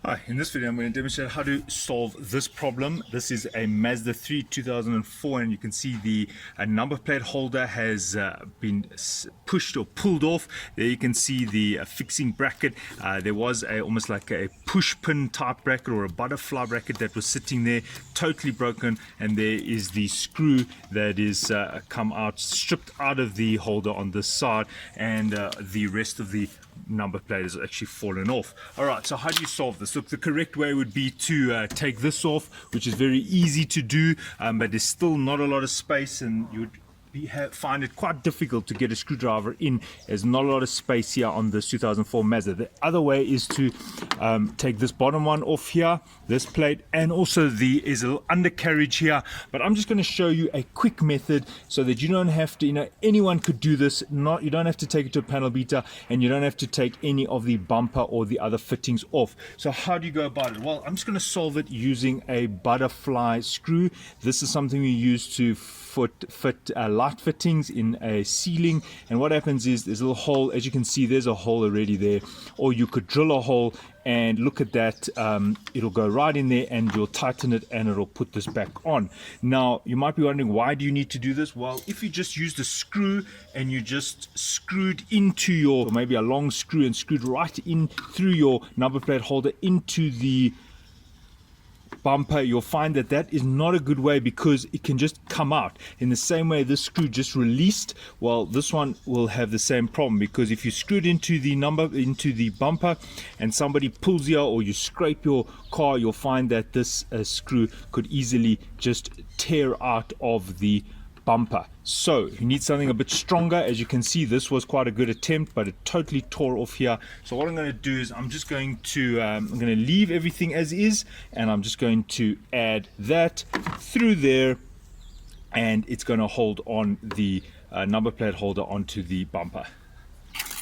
Hi, in this video I'm going to demonstrate how to solve this problem. This is a Mazda 3 2004 and you can see the number plate holder has been pushed or pulled off. There you can see the fixing bracket. There was almost like a push pin type bracket or a butterfly bracket that was sitting there, totally broken, and there is the screw that is come out, stripped out of the holder on this side, and the rest of the number plate has actually fallen off. Alright, so how do you solve this? Look, the correct way would be to take this off, which is very easy to do, but there's still not a lot of space and you would find it quite difficult to get a screwdriver in. There's not a lot of space here on this 2004 Mazda. The other way is to take this bottom one off here, this plate, and also is a little undercarriage here, but I'm just going to show you a quick method so that you don't have to, anyone could do this. You don't have to take it to a panel beater, and you don't have to take any of the bumper or the other fittings off. So how do you go about it? Well, I'm just going to solve it using a butterfly screw. This is something we use to fit light fittings in a ceiling, and what happens is there's a little hole. As you can see, there's a hole already there, or you could drill a hole and look at that. It'll go right in there and you'll tighten it and it'll put this back on. Now you might be wondering, why do you need to do this? Well, if you just used a screw and you just screwed into your, maybe a long screw, and screwed right in through your number plate holder into the bumper, you'll find that that is not a good way, because it can just come out. In the same way this screw just released, well, this one will have the same problem, because if you screwed into the bumper and somebody pulls you, or you scrape your car, you'll find that this screw could easily just tear out of the bumper. So you need something a bit stronger. As you can see, this was quite a good attempt, but it totally tore off here. So what I'm going to do is I'm just going to leave everything as is, and I'm just going to add that through there, and it's going to hold on the number plate holder onto the bumper.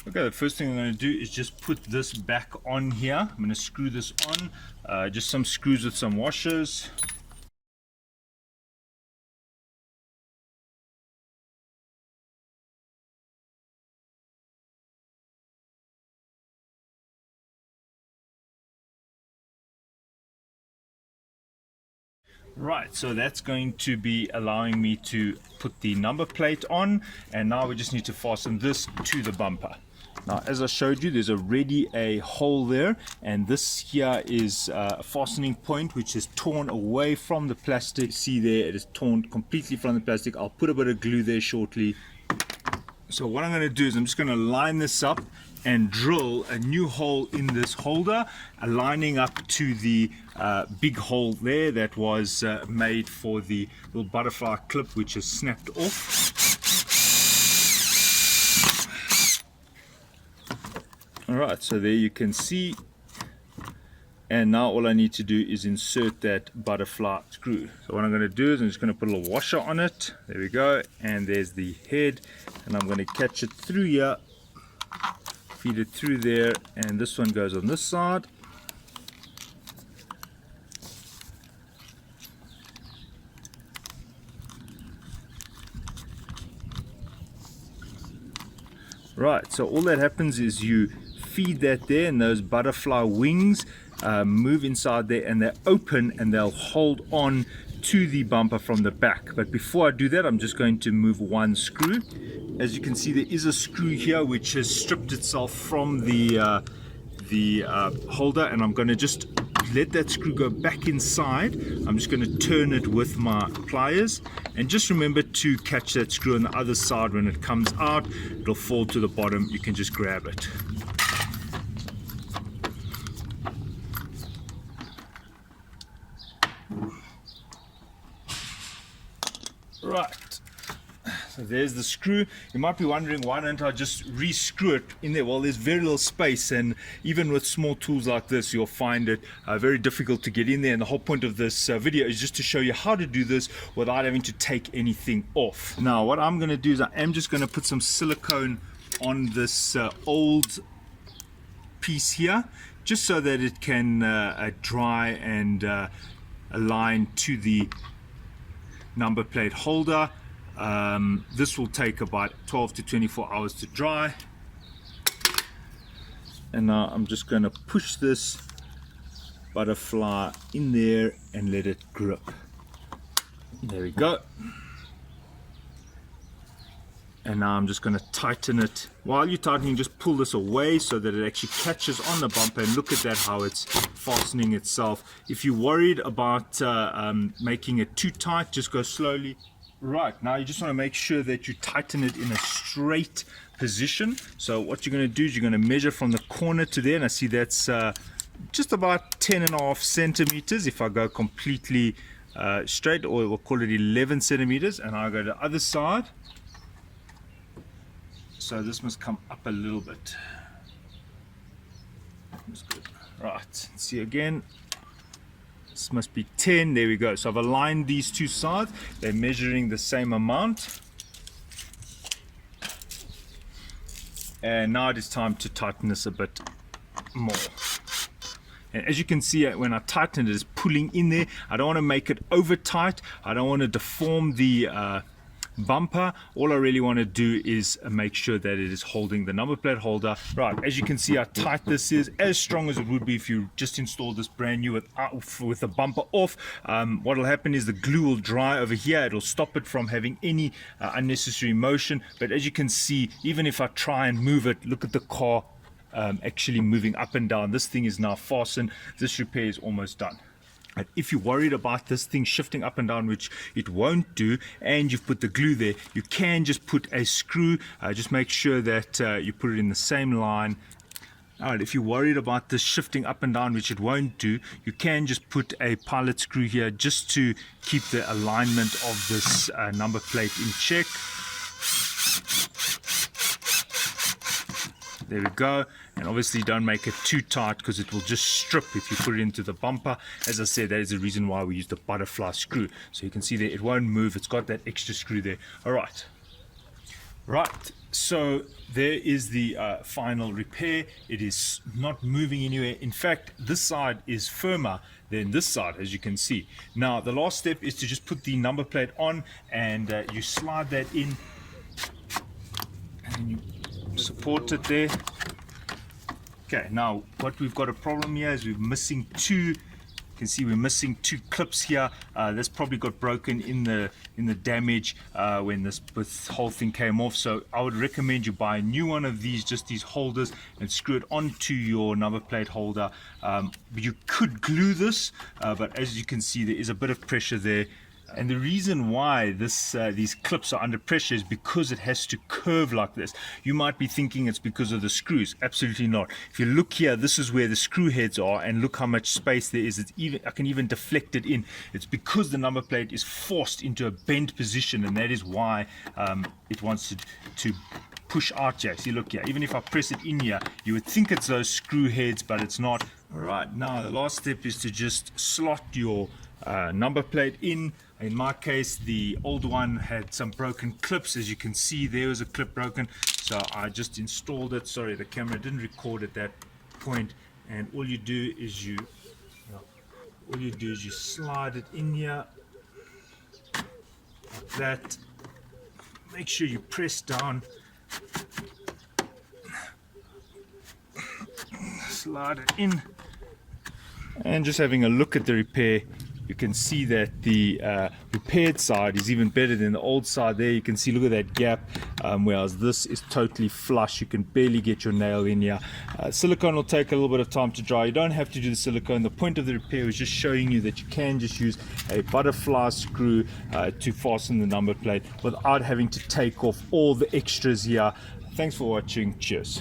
Okay, the first thing I'm going to do is just put this back on here. I'm going to screw this on, just some screws with some washers. Right, so that's going to be allowing me to put the number plate on, and now we just need to fasten this to the bumper. Now, as I showed you, there's already a hole there, and this here is a fastening point which is torn away from the plastic. See there, it is torn completely from the plastic. I'll put a bit of glue there shortly. So what I'm going to do is I'm just going to line this up and drill a new hole in this holder, aligning up to the big hole there that was made for the little butterfly clip, which is snapped off. Alright, so there you can see, and now all I need to do is insert that butterfly screw. So what I'm going to do is I'm just going to put a little washer on it. There we go, and there's the head, and I'm going to catch it through here, feed it through there, and this one goes on this side. Right, so all that happens is you feed that there, and those butterfly wings move inside there, and they open and they'll hold on to the bumper from the back. But before I do that, I'm just going to move one screw. As you can see, there is a screw here which has stripped itself from the holder, and I'm going to just let that screw go back inside. I'm just going to turn it with my pliers, and just remember to catch that screw on the other side. When it comes out, it'll fall to the bottom. You can just grab it. Right, so there's the screw. You might be wondering, why don't I just re-screw it in there? Well, there's very little space, and even with small tools like this, you'll find it very difficult to get in there. And the whole point of this video is just to show you how to do this without having to take anything off. Now, what I'm going to do is I am just going to put some silicone on this old piece here, just so that it can dry and align to the number plate holder. This will take about 12 to 24 hours to dry. And now I'm just going to push this butterfly in there and let it grip. There we go. And now I'm just going to tighten it. While you're tightening, just pull this away so that it actually catches on the bumper, and look at that, how it's fastening itself. If you're worried about making it too tight, just go slowly. Right, now you just want to make sure that you tighten it in a straight position. So what you're going to do is you're going to measure from the corner to there, and I see that's just about 10.5 centimeters if I go completely straight, or we'll call it 11 centimeters, and I'll go to the other side. So this must come up a little bit. That's good. Right, see again. This must be 10. There we go. So I've aligned these two sides. They're measuring the same amount. And now it is time to tighten this a bit more. And as you can see, when I tighten it, it's pulling in there. I don't want to make it over tight. I don't want to deform the bumper. All I really want to do is make sure that it is holding the number plate holder. Right, as you can see how tight this is, as strong as it would be if you just installed this brand new with the bumper off. What will happen is the glue will dry over here. It'll stop it from having any unnecessary motion. But as you can see, even if I try and move it, look at the car actually moving up and down. This thing is now fastened. This repair is almost done. And if you're worried about this thing shifting up and down, which it won't do, and you've put the glue there, you can just put a screw. Just make sure that you put it in the same line. Alright, if you're worried about this shifting up and down, which it won't do, you can just put a pilot screw here just to keep the alignment of this number plate in check. There we go. And obviously don't make it too tight, because it will just strip if you put it into the bumper. As I said, that is the reason why we use the butterfly screw. So you can see there, it won't move. It's got that extra screw there. All right. Right. So there is the final repair. It is not moving anywhere. In fact, this side is firmer than this side, as you can see. Now, the last step is to just put the number plate on, and you slide that in, and you support it there. Okay, now what we've got a problem here is we're missing two. You can see we're missing two clips here. This probably got broken in the damage when this whole thing came off. So I would recommend you buy a new one of these, just these holders, and screw it onto your number plate holder. You could glue this, but as you can see, there is a bit of pressure there. And the reason why these clips are under pressure is because it has to curve like this. You might be thinking it's because of the screws. Absolutely not. If you look here, this is where the screw heads are, and look how much space there is. I can even deflect it in. It's because the number plate is forced into a bent position, and that is why it wants to push out here. See, look here. Even if I press it in here, you would think it's those screw heads, but it's not. All right, now the last step is to just slot your number plate in. In my case, the old one had some broken clips. As you can see, there was a clip broken, so I just installed it. Sorry, the camera didn't record at that point. And all you do is you slide it in here like that. Make sure you press down, slide it in, and just having a look at the repair, you can see that the repaired side is even better than the old side. There you can see, look at that gap, whereas this is totally flush. You can barely get your nail in here. Silicone will take a little bit of time to dry. You don't have to do the silicone. The point of the repair is just showing you that you can just use a butterfly screw to fasten the number plate without having to take off all the extras here. Thanks for watching. Cheers.